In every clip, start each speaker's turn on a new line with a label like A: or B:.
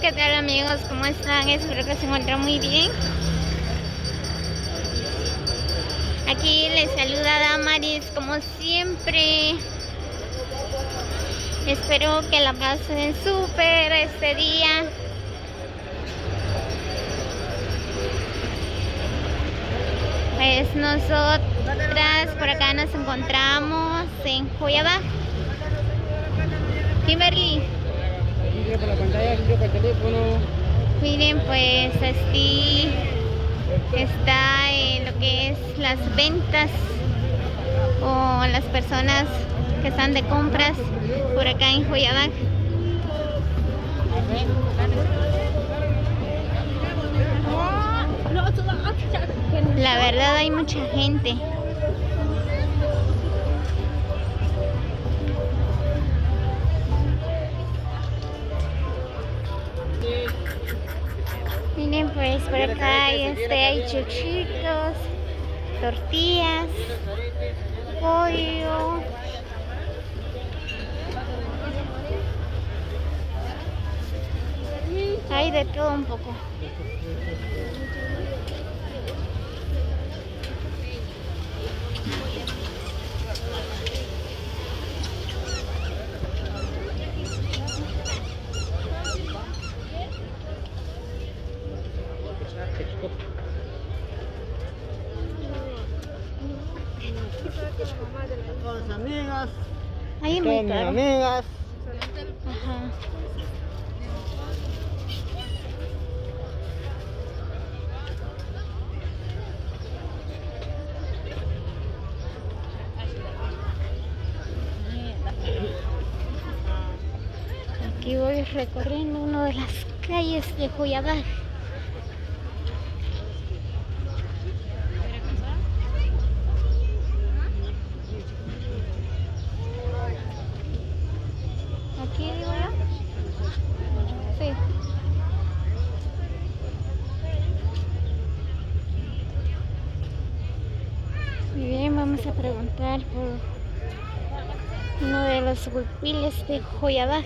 A: ¿qué tal amigos? ¿Cómo están? Espero que se encuentren muy bien. Aquí les saluda Damaris como siempre. Espero que la pasen súper este día. Pues nosotras por acá nos encontramos en Cuyabá. Kimberly.
B: Por la pantalla, por el teléfono.
A: Miren, pues así está lo que es las ventas o las personas que están de compras por acá en Cuyabá. La verdad hay mucha gente. Miren, pues por acá hay chuchitos, tortillas, pollo. Hay de todo un poco.
B: Con las amigas.
A: Ahí
B: Con
A: muy
B: mis
A: caro.
B: amigas.
A: Ajá. Aquí voy recorriendo una de las calles de Cuyabá. Aquí digo yo. Sí. Muy bien, vamos a preguntar por uno de los huipiles de Cuyabá.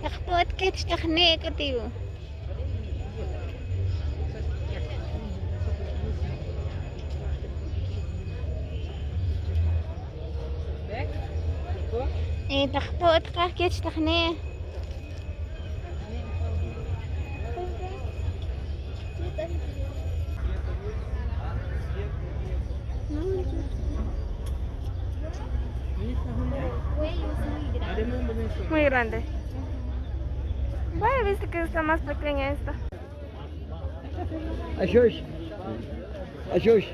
A: Takpuat kit takne katiyo. Takpuat ka kit takne.
C: Muy grande. Bueno, viste que está más pequeña esta.
B: Ayush. Ayush.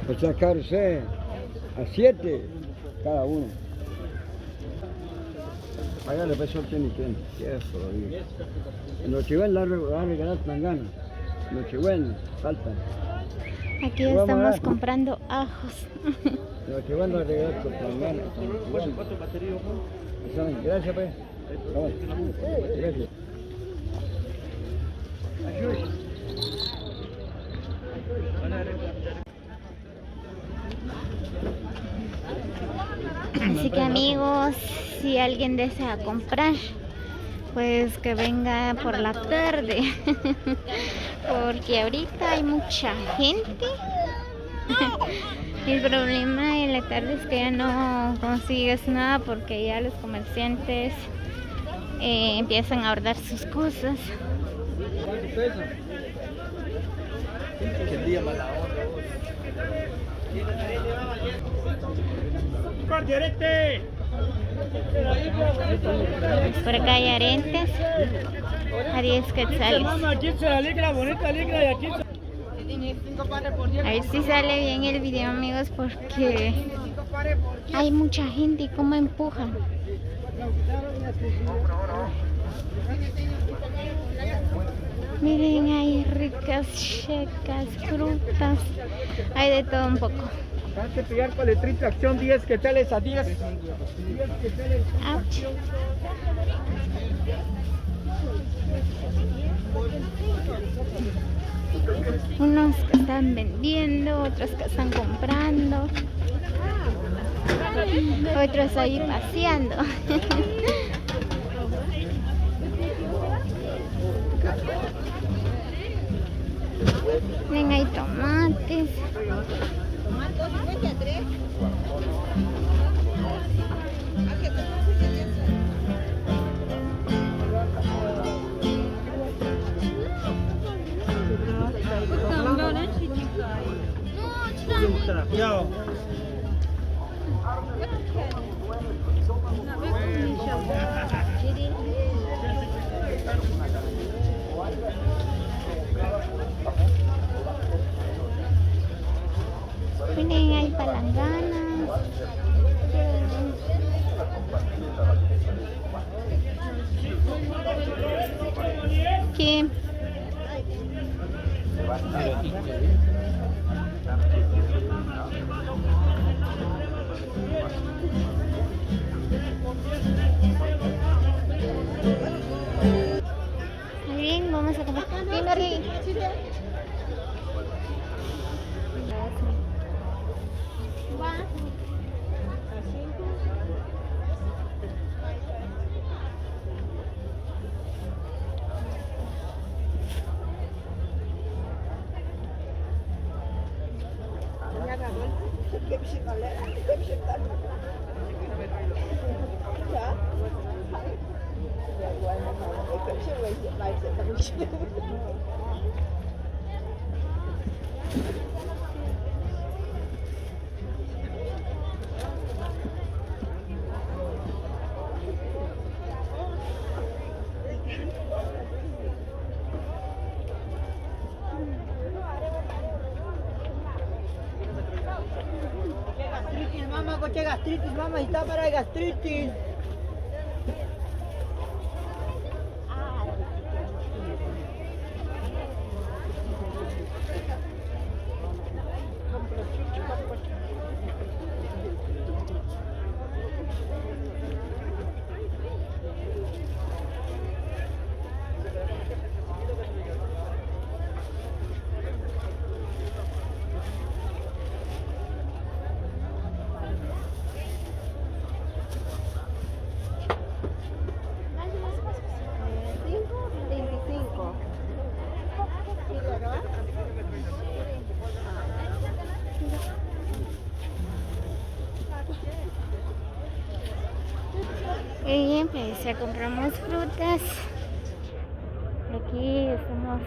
B: Pues sacarse a 7 cada uno. Allá le peso el tenis. Eso, en Nochebuena va a regalar tangana. Nochebuena, falta.
A: Aquí estamos comprando ajos.
B: Nochebuena va a regalar con tangana. Gracias, pues. Gracias.
A: Así que amigos, si alguien desea comprar, pues que venga por la tarde. Porque ahorita hay mucha gente. El problema en la tarde es que ya no consigues nada porque ya los comerciantes empiezan a ordenar sus cosas.
B: Qué día mala onda.
A: Por acá hay arentes a 10 quetzales. A ver si sale bien el video amigos, porque hay mucha gente y cómo empujan. Miren, hay ricas checas, frutas, hay de todo un poco.
B: Hay que pillar con el triple acción 10 quetzales a 10.
A: Ouch. Unos que están vendiendo, otros que están comprando, otros ahí paseando. Miren, hay tomates. Miren, hay palanganas. ¿Qué? Muy bien, vamos a comer. Ven,
D: Mama, coche gastritis, mama, está para gastritis.
A: Y pues ya compramos frutas. Aquí estamos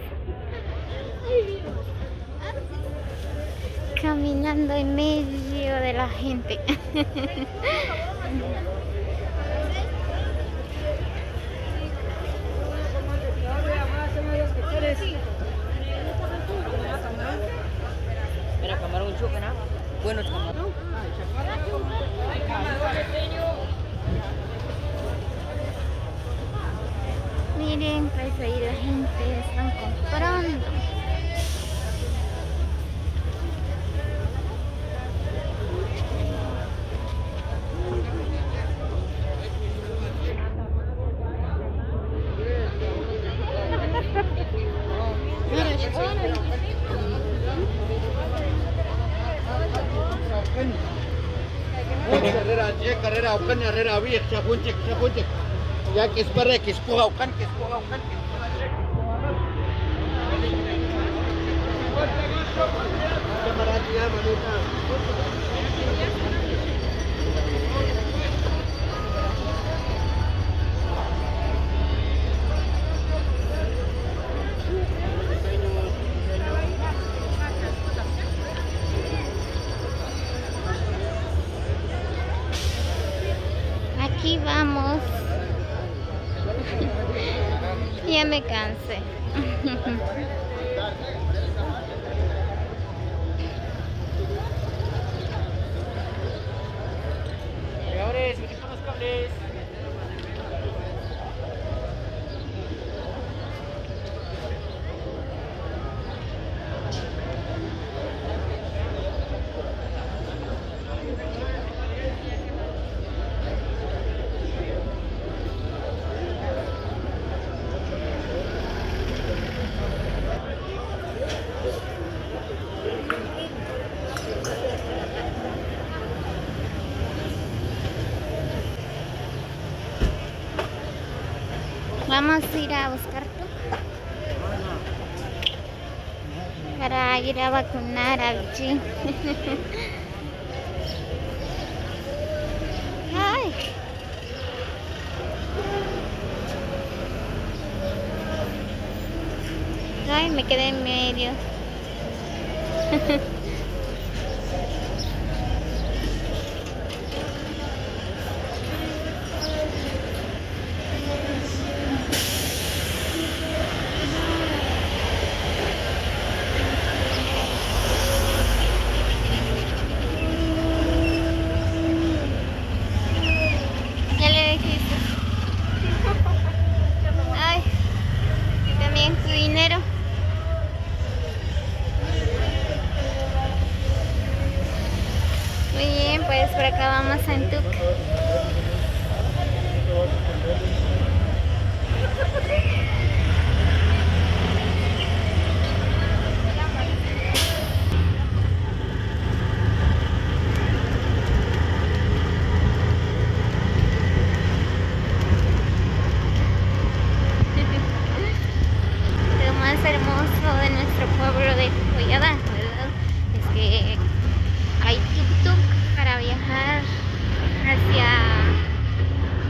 A: caminando en medio de la gente.
D: Mira, camarón chuca, ¿no? Buenos camarón.
A: Miren, pues ahí la gente están comprando.
B: Carrera, ukan carrera, biar capuncik. Ya kispare, kispuha, ukan. Kamaradiya, manita.
A: Aquí vamos. Ya me cansé. Vamos a ir a buscar tú. para ir a vacunar a Vichy. Ay. Ay, me quedé en medio. Ya le dijiste. Ay, y también tu dinero. Muy bien, pues por acá vamos a Antuc. Lo más hermoso de nuestro pueblo de Joyabá, ¿verdad? Es que hay tuk-tuk para viajar hacia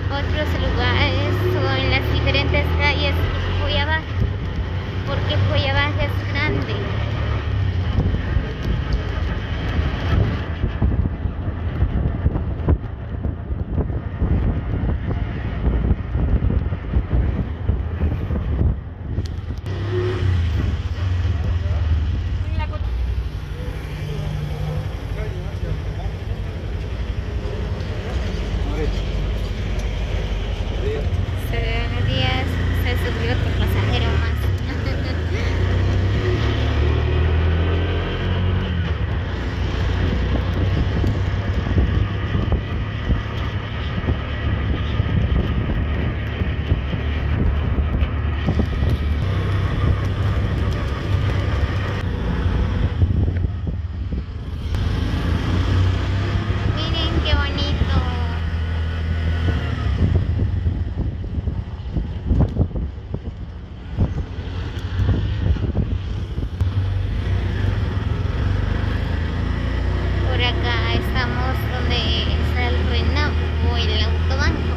A: otros lugares o en las diferentes calles de Joyabá, porque Joyabá es grande. Días se subió otro pasajero más. Miren qué bonito. Por acá estamos donde está el Renau o el autobanco.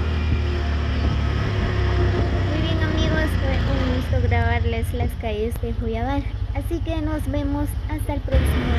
A: Muy bien amigos, fue un gusto grabarles las calles de Joyabá. Así que nos vemos hasta el próximo